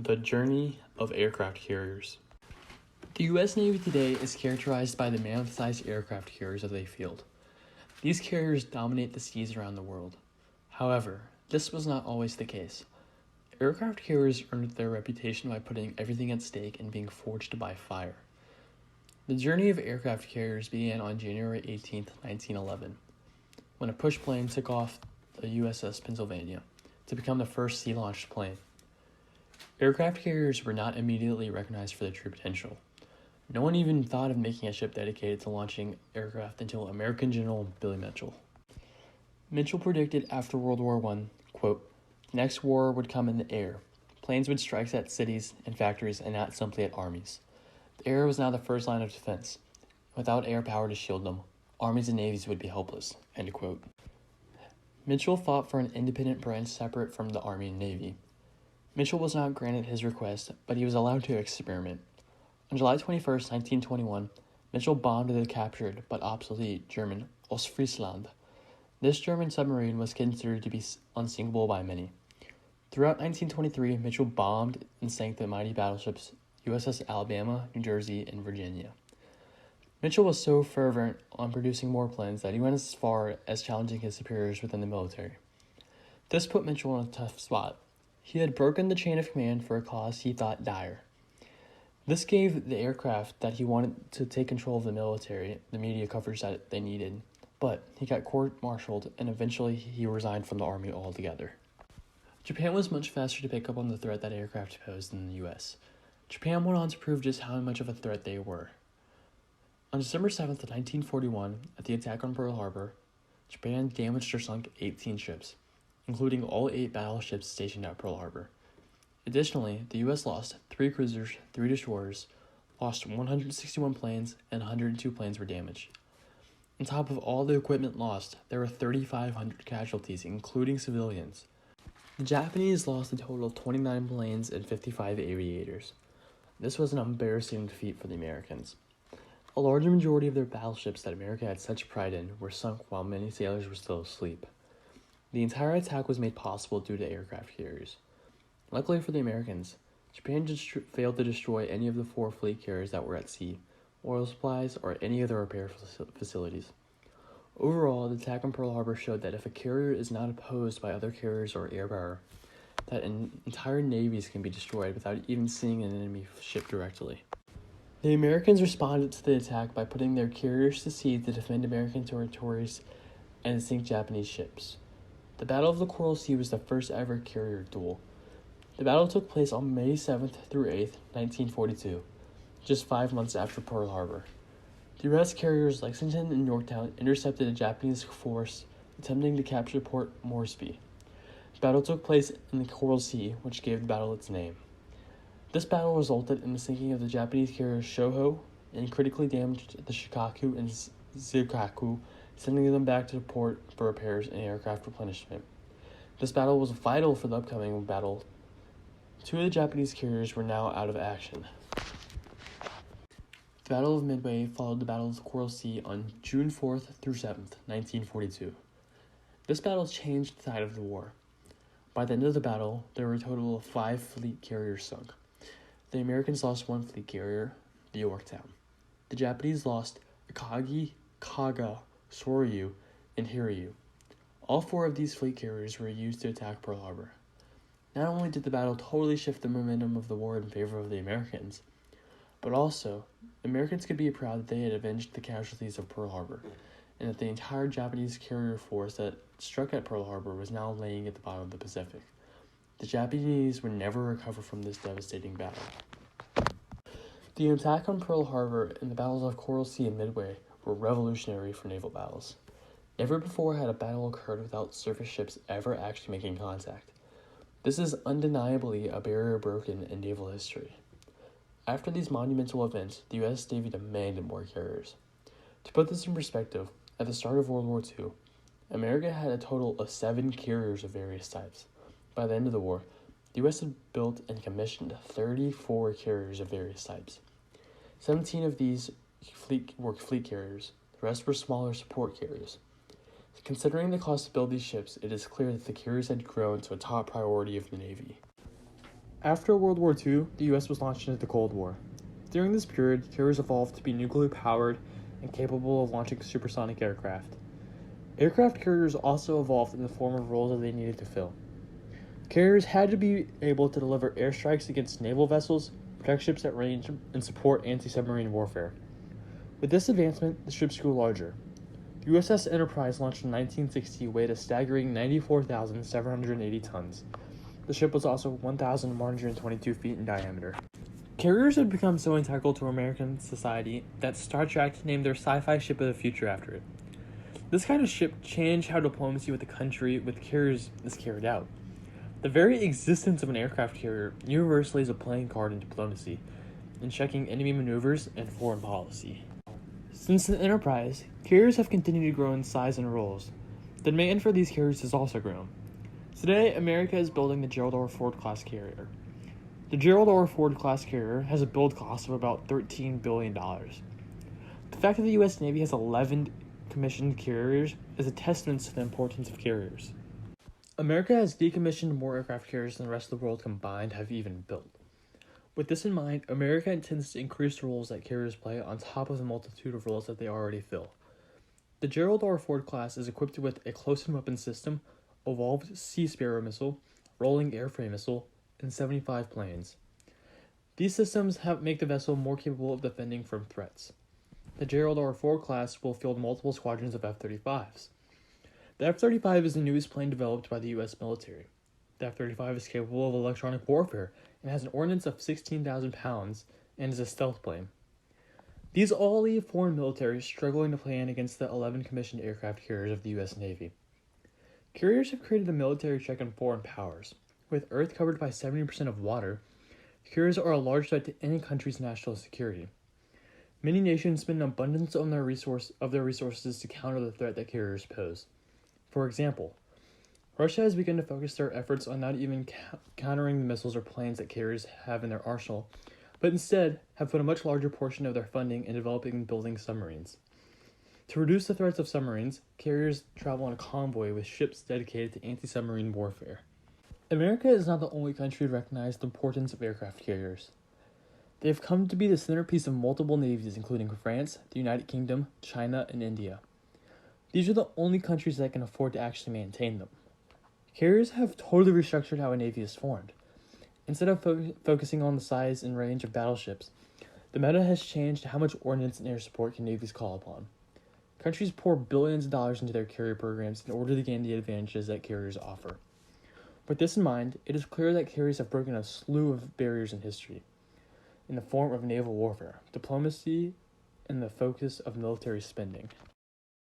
The journey of aircraft carriers. The U.S. Navy today is characterized by the mammoth-sized aircraft carriers that they field. These carriers dominate the seas around the world. However, this was not always the case. Aircraft carriers earned their reputation by putting everything at stake and being forged by fire. The journey of aircraft carriers began on January 18, 1911, when a push plane took off the USS Pennsylvania to become the first sea-launched plane. Aircraft carriers were not immediately recognized for their true potential. No one even thought of making a ship dedicated to launching aircraft until American General Billy Mitchell. Mitchell predicted after World War I, quote, "The next war would come in the air. Planes would strike at cities and factories and not simply at armies. The air was now the first line of defense. Without air power to shield them, armies and navies would be helpless," end quote. Mitchell fought for an independent branch separate from the Army and Navy. Mitchell was not granted his request, but he was allowed to experiment. On July 21, 1921, Mitchell bombed the captured but obsolete German Ostfriesland. This German submarine was considered to be unsinkable by many. Throughout 1923, Mitchell bombed and sank the mighty battleships USS Alabama, New Jersey, and Virginia. Mitchell was so fervent on producing more planes that he went as far as challenging his superiors within the military. This put Mitchell in a tough spot. He had broken the chain of command for a cause he thought dire. This gave the aircraft that he wanted to take control of the military the media coverage that they needed, but he got court-martialed and eventually he resigned from the Army altogether. Japan was much faster to pick up on the threat that aircraft posed than the U.S. Japan went on to prove just how much of a threat they were. On December 7th, 1941, at the attack on Pearl Harbor, Japan damaged or sunk 18 ships, including all 8 battleships stationed at Pearl Harbor. Additionally, the U.S. lost 3 cruisers, 3 destroyers, lost 161 planes, and 102 planes were damaged. On top of all the equipment lost, there were 3,500 casualties, including civilians. The Japanese lost a total of 29 planes and 55 aviators. This was an embarrassing defeat for the Americans. A large majority of their battleships that America had such pride in were sunk while many sailors were still asleep. The entire attack was made possible due to aircraft carriers. Luckily for the Americans, Japan failed to destroy any of the 4 fleet carriers that were at sea, oil supplies, or any other repair facilities. Overall, the attack on Pearl Harbor showed that if a carrier is not opposed by other carriers or air power, that entire navies can be destroyed without even seeing an enemy ship directly. The Americans responded to the attack by putting their carriers to sea to defend American territories and sink Japanese ships. The Battle of the Coral Sea was the first ever carrier duel. The battle took place on May 7th through 8th, 1942, just 5 months after Pearl Harbor. The U.S. carriers Lexington and Yorktown intercepted a Japanese force attempting to capture Port Moresby. The battle took place in the Coral Sea, which gave the battle its name. This battle resulted in the sinking of the Japanese carriers Shoho and critically damaged the Shikaku and Zukaku, sending them back to the port for repairs and aircraft replenishment. This battle was vital for the upcoming battle. 2 of the Japanese carriers were now out of action. The Battle of Midway followed the Battle of the Coral Sea on June 4th through 7th, 1942. This battle changed the tide of the war. By the end of the battle, there were a total of 5 fleet carriers sunk. The Americans lost 1 fleet carrier, the Yorktown. The Japanese lost Akagi, Kaga, Soryu, and Hiryu. All 4 of these fleet carriers were used to attack Pearl Harbor. Not only did the battle totally shift the momentum of the war in favor of the Americans, but also, the Americans could be proud that they had avenged the casualties of Pearl Harbor, and that the entire Japanese carrier force that struck at Pearl Harbor was now laying at the bottom of the Pacific. The Japanese would never recover from this devastating battle. The attack on Pearl Harbor and the battles of Coral Sea and Midway were revolutionary for naval battles. Never before had a battle occurred without surface ships ever actually making contact. This is undeniably a barrier broken in naval history. After these monumental events, the U.S. Navy demanded more carriers. To put this in perspective, at the start of World War II, America had a total of 7 carriers of various types. By the end of the war, the U.S. had built and commissioned 34 carriers of various types. 17 of these were fleet carriers, the rest were smaller support carriers. Considering the cost to build these ships, it is clear that the carriers had grown to a top priority of the Navy. After World War II, the US was launched into the Cold War. During this period, carriers evolved to be nuclear powered and capable of launching supersonic aircraft. Aircraft carriers also evolved in the form of roles that they needed to fill. Carriers had to be able to deliver airstrikes against naval vessels, protect ships at range, and support anti-submarine warfare. With this advancement, the ships grew larger. The USS Enterprise, launched in 1960, weighed a staggering 94,780 tons. The ship was also 1,122 feet in diameter. Carriers had become so integral to American society that Star Trek named their sci-fi ship of the future after it. This kind of ship changed how diplomacy with the country with carriers is carried out. The very existence of an aircraft carrier universally is a playing card in diplomacy, in checking enemy maneuvers and foreign policy. Since the Enterprise, carriers have continued to grow in size and roles. The demand for these carriers has also grown. Today, America is building the Gerald R. Ford class carrier. The Gerald R. Ford class carrier has a build cost of about $13 billion. The fact that the U.S. Navy has 11 commissioned carriers is a testament to the importance of carriers. America has decommissioned more aircraft carriers than the rest of the world combined have even built. With this in mind, America intends to increase the roles that carriers play on top of the multitude of roles that they already fill. The Gerald R. Ford class is equipped with a close-in weapon system, evolved Sea Sparrow missile, rolling airframe missile, and 75 planes. These systems make the vessel more capable of defending from threats. The Gerald R. Ford class will field multiple squadrons of F-35s. The F-35 is the newest plane developed by the U.S. military. The F-35 is capable of electronic warfare and has an ordnance of 16,000 pounds and is a stealth plane. These all leave foreign militaries struggling to plan against the 11 commissioned aircraft carriers of the U.S. Navy. Carriers have created a military check on foreign powers. With Earth covered by 70% of water, carriers are a large threat to any country's national security. Many nations spend an abundance of their resources to counter the threat that carriers pose. For example, Russia has begun to focus their efforts on not even countering the missiles or planes that carriers have in their arsenal, but instead have put a much larger portion of their funding in developing and building submarines. To reduce the threats of submarines, carriers travel on a convoy with ships dedicated to anti-submarine warfare. America is not the only country to recognize the importance of aircraft carriers. They have come to be the centerpiece of multiple navies, including France, the United Kingdom, China, and India. These are the only countries that can afford to actually maintain them. Carriers have totally restructured how a navy is formed. Instead of focusing on the size and range of battleships, the meta has changed to how much ordnance and air support can navies call upon. Countries pour billions of dollars into their carrier programs in order to gain the advantages that carriers offer. With this in mind, it is clear that carriers have broken a slew of barriers in history, in the form of naval warfare, diplomacy, and the focus of military spending.